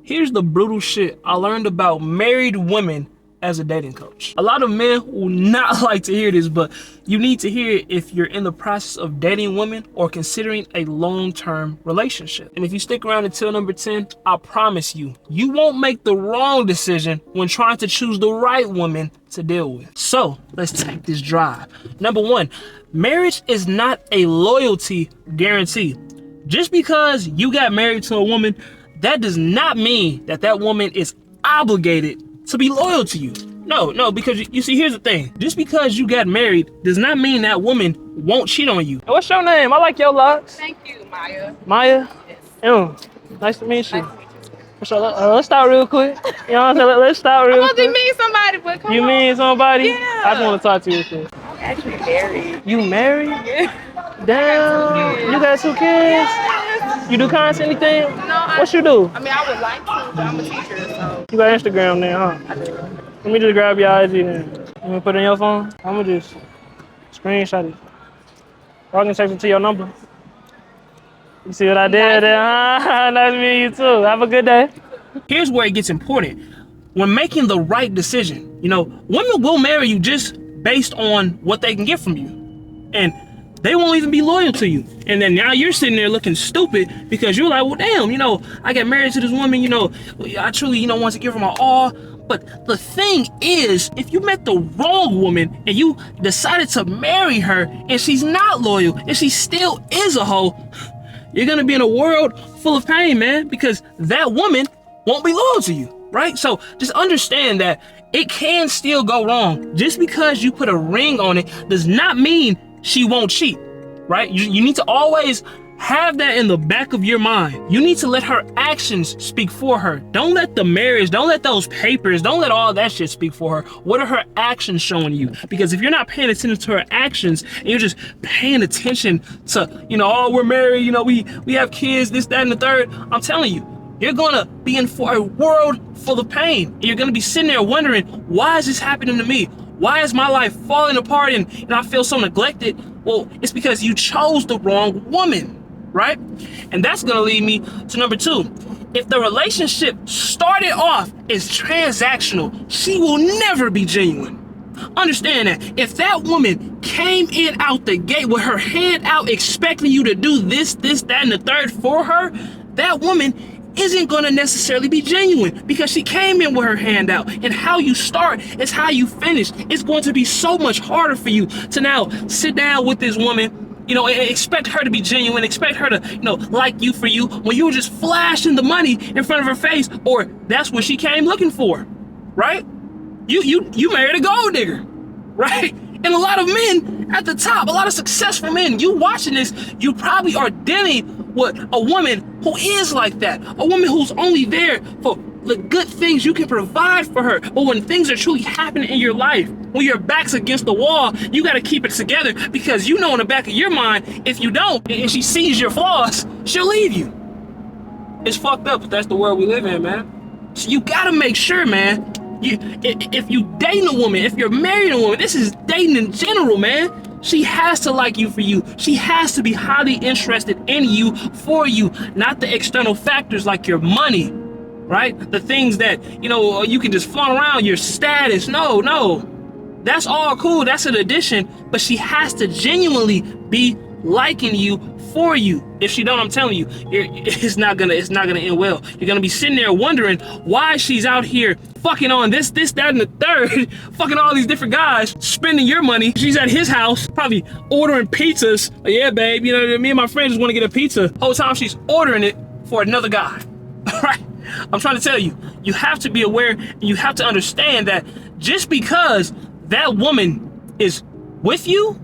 Here's the brutal shit I learned about married women as a dating coach. A lot of men will not like to hear this, but you need to hear it if you're in the process of dating women or considering a long-term relationship. And if you stick around until number 10, I promise you, you won't make the wrong decision when trying to choose the right woman to deal with. So let's take this drive. Number 1, marriage is not a loyalty guarantee. Just because you got married to a woman, that does not mean that that woman is obligated to be loyal to you. No, because you see, here's the thing. Just because you got married does not mean that woman won't cheat on you. What's your name? I like your locks. Thank you, Maya. Maya? Yes. Nice to meet you. Nice to meet you. So let's start real quick. You know what I'm saying? Let's start real quick. You mean somebody, but come on. You mean somebody? Yeah. I just want to talk to you real quick. I'm actually married. You married? Yeah. Damn. You got 2 kids? Yes. You do content anything? No. What you do? I mean, I would like to, but I'm a teacher, so. You got Instagram then, huh? I do. Let me just grab your IG then. You want to put it in your phone? I'm going to just screenshot it. Or I can text it to your number. You see what I did there, huh? Nice meeting you too. Have a good day. Here's where it gets important. When making the right decision, you know, women will marry you just based on what they can get from you. And they won't even be loyal to you. And then now you're sitting there looking stupid because you're like, well, damn, you know, I got married to this woman, you know, I truly, you know, want to give her my all. But the thing is, if you met the wrong woman and you decided to marry her and she's not loyal and she still is a hoe, you're gonna be in a world full of pain, man, because that woman won't be loyal to you, right? So just understand that it can still go wrong. Just because you put a ring on it does not mean she won't cheat, right? You need to always have that in the back of your mind. You need to let her actions speak for her. Don't let the marriage, don't let those papers, don't let all that shit speak for her. What are her actions showing you? Because if you're not paying attention to her actions and you're just paying attention to, you know, oh, we're married, you know, we have kids, this, that, and the third, I'm telling you, you're gonna be in for a world full of pain. And you're gonna be sitting there wondering, why is this happening to me? Why is my life falling apart and I feel so neglected? Well, it's because you chose the wrong woman, right? And that's gonna lead me to number 2. If the relationship started off as transactional, she will never be genuine. Understand that. If that woman came in out the gate with her hand out expecting you to do this, that, and the third for her, that woman isn't going to necessarily be genuine because she came in with her hand out, and how you start is how you finish. It's going to be so much harder for you to now sit down with this woman, you know, and expect her to be genuine, expect her to, you know, like you for you when you were just flashing the money in front of her face, or that's what she came looking for, right? You married a gold digger, right? And a lot of men at the top, a lot of successful men, you watching this, you probably are dealing with a woman who is like that. A woman who's only there for the good things you can provide for her. But when things are truly happening in your life, when your back's against the wall, you gotta keep it together because you know in the back of your mind, if you don't, and she sees your flaws, she'll leave you. It's fucked up, but that's the world we live in, man. So you gotta make sure, man, if you dating a woman, if you're married a woman, this is dating in general, man. She has to like you for you. She has to be highly interested in you for you, not the external factors like your money, right? The things that, you know, you can just flaunt around, your status. No. That's all cool. That's an addition, but she has to genuinely be liking you for you. If she don't, I'm telling you, it's not gonna end well. You're gonna be sitting there wondering why she's out here fucking on this, that, and the third, fucking all these different guys, spending your money. She's at his house, probably ordering pizzas. Yeah, babe, you know, me and my friend just want to get a pizza. Whole time she's ordering it for another guy. Right? I'm trying to tell you, you have to be aware and you have to understand that just because that woman is with you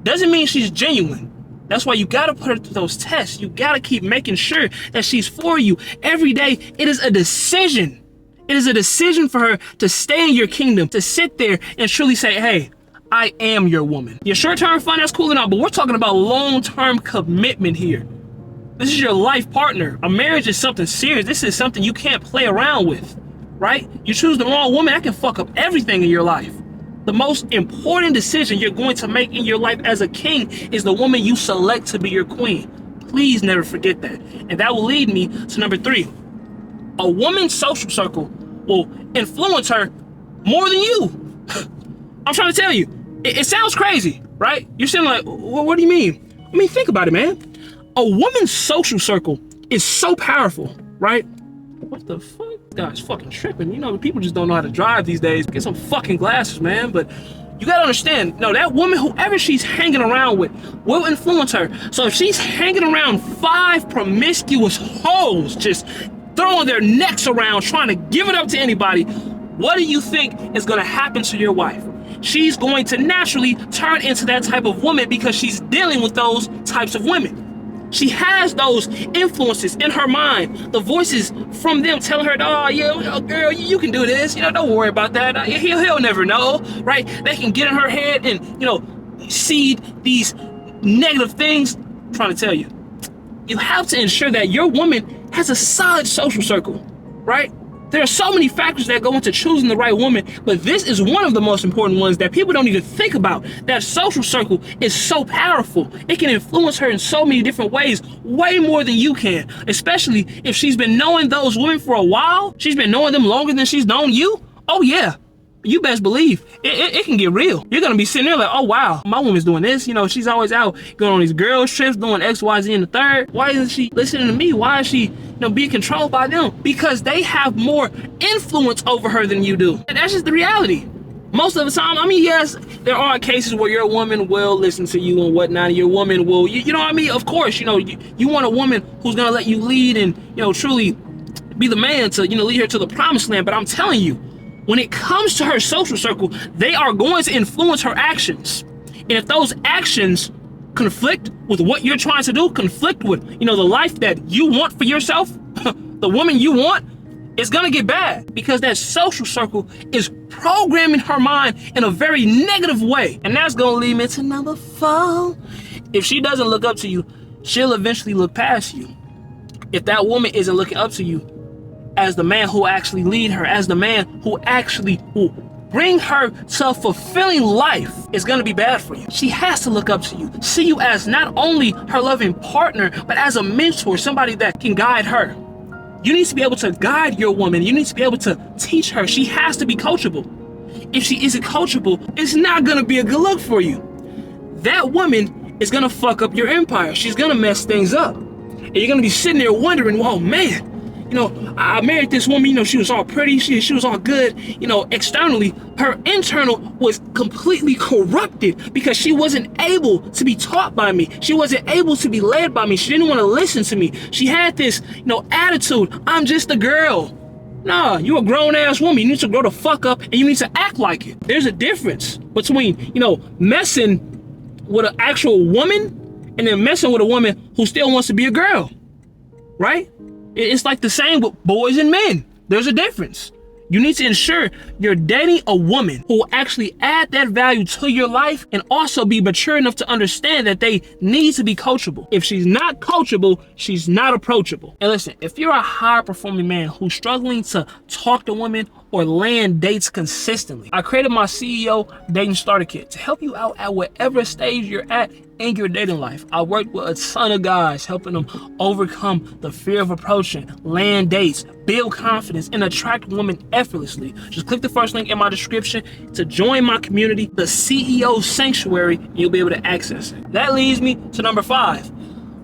doesn't mean she's genuine. That's why you gotta put her through those tests. You gotta keep making sure that she's for you. Every day, it is a decision. It is a decision for her to stay in your kingdom, to sit there and truly say, hey, I am your woman. Your short-term fun, that's cool and all, but we're talking about long-term commitment here. This is your life partner. A marriage is something serious. This is something you can't play around with, right? You choose the wrong woman, that can fuck up everything in your life. The most important decision you're going to make in your life as a king is the woman you select to be your queen. Please never forget that. And that will lead me to number 3. A woman's social circle will influence her more than you. I'm trying to tell you. It sounds crazy, right? You're saying like, what do you mean? I mean, think about it, man. A woman's social circle is so powerful, right? What the fuck? Guy's fucking tripping. You know, people just don't know how to drive these days. Get some fucking glasses, man. But you gotta understand, no, that woman, whoever she's hanging around with, will influence her. So if she's hanging around 5 promiscuous hoes, just throwing their necks around, trying to give it up to anybody, what do you think is gonna happen to your wife? She's going to naturally turn into that type of woman because she's dealing with those types of women. She has those influences in her mind, the voices from them telling her, oh yeah, girl, you can do this, you know, don't worry about that, he'll never know, right? They can get in her head and, you know, seed these negative things. I'm trying to tell you, you have to ensure that your woman has a solid social circle, right? There are so many factors that go into choosing the right woman, but this is one of the most important ones that people don't even think about. That social circle is so powerful. It can influence her in so many different ways, way more than you can, especially if she's been knowing those women for a while. She's been knowing them longer than she's known you. Oh yeah, you best believe it can get real. You're gonna be sitting there like, oh wow, my woman's doing this, you know, she's always out going on these girls trips, doing X, Y, Z and the third. Why isn't she listening to me? Why is she, you know, being controlled by them? Because they have more influence over her than you do. And that's just the reality. Most of the time, I mean, yes, there are cases where your woman will listen to you and whatnot, and your woman will, you know what I mean? Of course, you know, you want a woman who's gonna let you lead and, you know, truly be the man to, you know, lead her to the promised land. But I'm telling you, when it comes to her social circle, they are going to influence her actions. And if those actions conflict with what you're trying to do, conflict with, you know, the life that you want for yourself, the woman you want, it's gonna get bad because that social circle is programming her mind in a very negative way. And that's gonna lead me to number 4. If she doesn't look up to you, she'll eventually look past you. If that woman isn't looking up to you as the man who actually lead her, as the man who actually will bring her to a fulfilling life, it's gonna be bad for you. She has to look up to you, see you as not only her loving partner, but as a mentor, somebody that can guide her. You need to be able to guide your woman. You need to be able to teach her. She has to be coachable. If she isn't coachable, it's not gonna be a good look for you. That woman is gonna fuck up your empire. She's gonna mess things up. And you're gonna be sitting there wondering, whoa, man, you know, I married this woman, you know, she was all pretty, she was all good, you know, externally. Her internal was completely corrupted because she wasn't able to be taught by me. She wasn't able to be led by me. She didn't want to listen to me. She had this, you know, attitude, I'm just a girl. Nah, you're a grown-ass woman. You need to grow the fuck up and you need to act like it. There's a difference between, you know, messing with an actual woman and then messing with a woman who still wants to be a girl, right? It's like the same with boys and men. There's a difference. You need to ensure you're dating a woman who will actually add that value to your life and also be mature enough to understand that they need to be coachable. If she's not coachable, she's not approachable. And listen, if you're a high performing man who's struggling to talk to women or land dates consistently, I created my CEO Dating Starter Kit to help you out at whatever stage you're at in your dating life. I worked with a ton of guys, helping them overcome the fear of approaching, land dates, build confidence, and attract women effortlessly. Just click the first link in my description to join my community, the CEO Sanctuary, and you'll be able to access it. That leads me to number 5.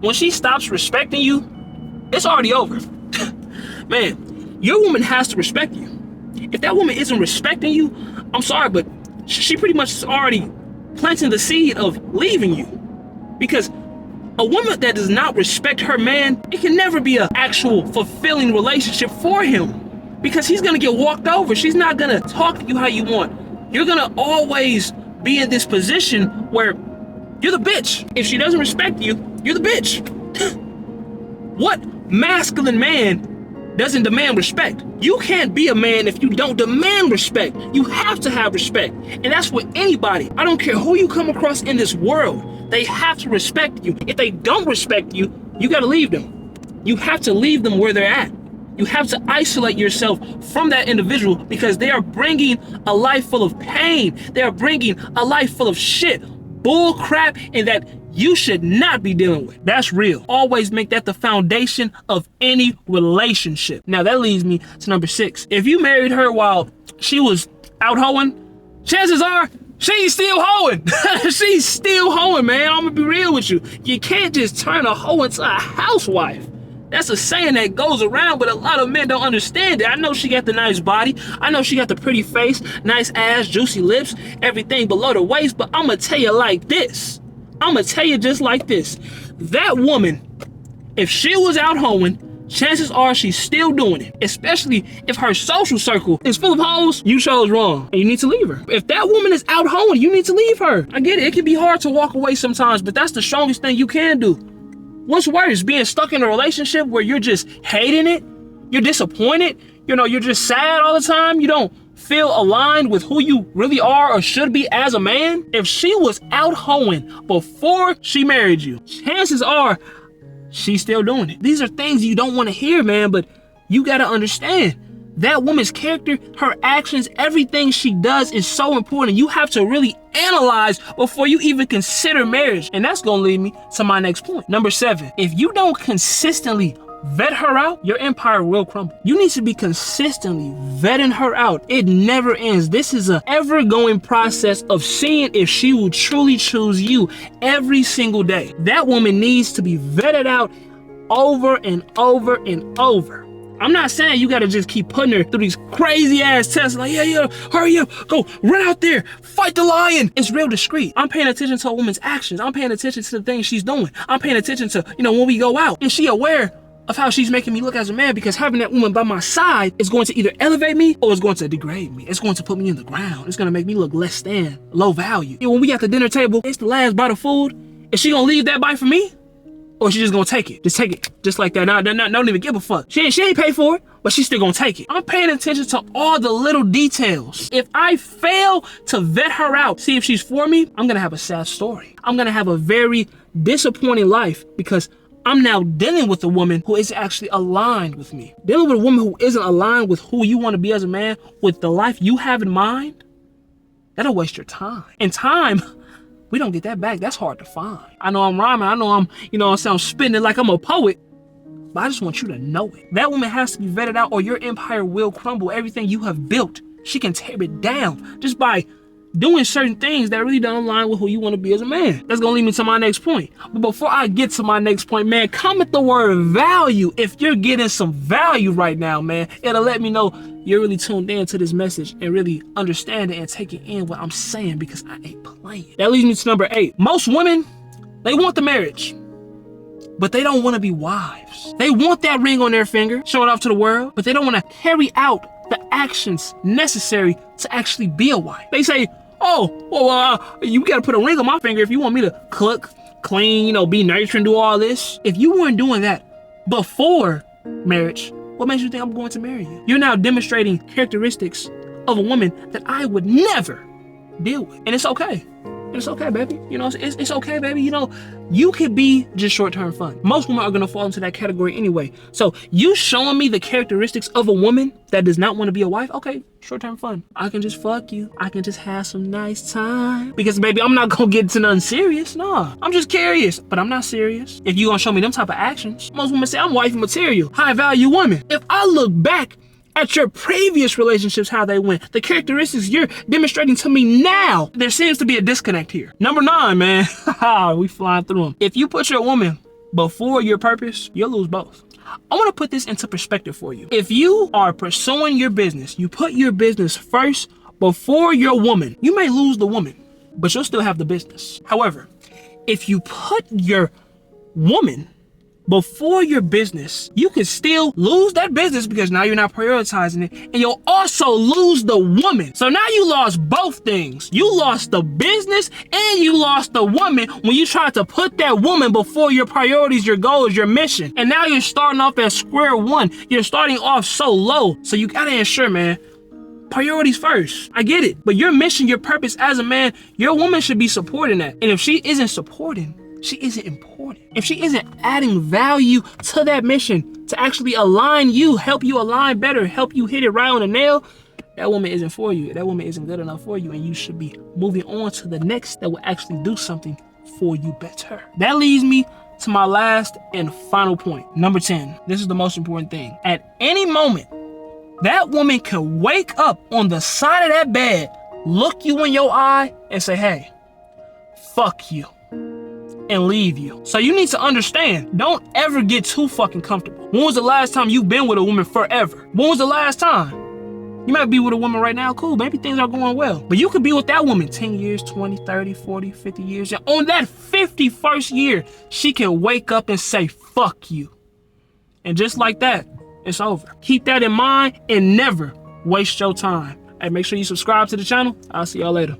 When she stops respecting you, it's already over. Man, your woman has to respect you. If that woman isn't respecting you, I'm sorry, but she pretty much is already planting the seed of leaving you. Because a woman that does not respect her man, it can never be an actual fulfilling relationship for him. Because he's gonna get walked over. She's not gonna talk to you how you want. You're gonna always be in this position where you're the bitch. If she doesn't respect you, you're the bitch. What masculine man doesn't demand respect? You can't be a man if you don't demand respect. You have to have respect. And that's with anybody. I don't care who you come across in this world. They have to respect you. If they don't respect you, you gotta leave them. You have to leave them where they're at. You have to isolate yourself from that individual because they are bringing a life full of pain. They are bringing a life full of shit, bull crap, and that you should not be dealing with. That's real. Always make that the foundation of any relationship. Now that leads me to number 6. If you married her while she was out hoeing, chances are she's still hoeing. She's still hoeing, man. I'm gonna be real with you. You can't just turn a hoe into a housewife. That's a saying that goes around, but a lot of men don't understand it. I know she got the nice body. I know she got the pretty face, nice ass, juicy lips, everything below the waist, but I'm gonna tell you like this. I'm gonna tell you just like this. That woman, if she was out hoeing, chances are she's still doing it. Especially if her social circle is full of hoes, you chose wrong and you need to leave her. If that woman is out hoeing, you need to leave her. I get it, it can be hard to walk away sometimes, but that's the strongest thing you can do. What's worse, being stuck in a relationship where you're just hating it, you're disappointed, you're just sad all the time, you don't feel aligned with who you really are or should be as a man? If she was out hoeing before she married you, chances are she's still doing it. These are things you don't want to hear, man, but you gotta understand. That woman's character, her actions, everything she does is so important. You have to really analyze before you even consider marriage. And that's gonna lead me to my next point. Number 7, if you don't consistently vet her out, your empire will crumble. You need to be consistently vetting her out. It never ends. This is an ever-going process of seeing if she will truly choose you every single day. That woman needs to be vetted out over and over and over. I'm not saying you gotta just keep putting her through these crazy ass tests like, yeah, hurry up, go, run out there, fight the lion. It's real discreet. I'm paying attention to a woman's actions. I'm paying attention to the things she's doing. I'm paying attention to, when we go out. Is she aware of how she's making me look as a man? Because having that woman by my side is going to either elevate me or it's going to degrade me. It's going to put me in the ground. It's gonna make me look less than, low value. When we at the dinner table, it's the last bite of food. Is she gonna leave that bite for me? Or she just gonna take it? Just take it, just like that. Don't even give a fuck. She ain't pay for it, but she's still gonna take it. I'm paying attention to all the little details. If I fail to vet her out, see if she's for me, I'm gonna have a sad story. I'm gonna have a very disappointing life because I'm now dealing with a woman who is actually aligned with me. Dealing with a woman who isn't aligned with who you want to be as a man, with the life you have in mind, that'll waste your time. And time, we don't get that back. That's hard to find. I know I'm rhyming. I know I'm spitting it like I'm a poet, but I just want you to know it. That woman has to be vetted out or your empire will crumble. Everything you have built, she can tear it down just by doing certain things that really don't align with who you want to be as a man. That's gonna lead me to my next point. But before I get to my next point, man, comment the word value. If you're getting some value right now, man, it'll let me know you're really tuned in to this message and really understand it and taking in what I'm saying because I ain't playing. That leads me to number 8. Most women, they want the marriage, but they don't want to be wives. They want that ring on their finger, show it off to the world, but they don't want to carry out the actions necessary to actually be a wife. They say, you gotta put a ring on my finger if you want me to cook, clean, be nurturing, do all this. If you weren't doing that before marriage, what makes you think I'm going to marry you? You're now demonstrating characteristics of a woman that I would never deal with. And it's okay. It's okay, baby. It's okay, baby. You could be just short-term fun. Most women are gonna fall into that category anyway. So you showing me the characteristics of a woman that does not want to be a wife, okay, short-term fun. I can just fuck you. I can just have some nice time. Because baby, I'm not gonna get into nothing serious. Nah, I'm just curious, but I'm not serious. If you gonna show me them type of actions, most women say I'm wifey material, high value woman. If I look back at your previous relationships, how they went, the characteristics you're demonstrating to me now, there seems to be a disconnect here. Number 9, man, we flying through them. If you put your woman before your purpose, you'll lose both. I want to put this into perspective for you. If you are pursuing your business, you put your business first before your woman, you may lose the woman, but you'll still have the business. However, if you put your woman before your business, you can still lose that business because now you're not prioritizing it, and you'll also lose the woman. So now you lost both things. You lost the business and you lost the woman when you tried to put that woman before your priorities, your goals, your mission. And now you're starting off at square one. You're starting off so low. So you gotta ensure, man, priorities first. I get it, but your mission, your purpose as a man, your woman should be supporting that. And if she isn't supporting, she isn't important. If she isn't adding value to that mission to actually align you, help you align better, help you hit it right on the nail, that woman isn't for you. That woman isn't good enough for you, and you should be moving on to the next that will actually do something for you better. That leads me to my last and final point. Number 10. This is the most important thing. At any moment, that woman can wake up on the side of that bed, look you in your eye, and say, hey, fuck you, and leave you. So you need to understand, don't ever get too fucking comfortable. When was the last time you've been with a woman forever? When was the last time? You might be with a woman right now, cool, maybe things are going well. But you could be with that woman 10 years, 20, 30, 40, 50 years. And on that 51st year, she can wake up and say, fuck you. And just like that, it's over. Keep that in mind and never waste your time. Hey, make sure you subscribe to the channel. I'll see y'all later.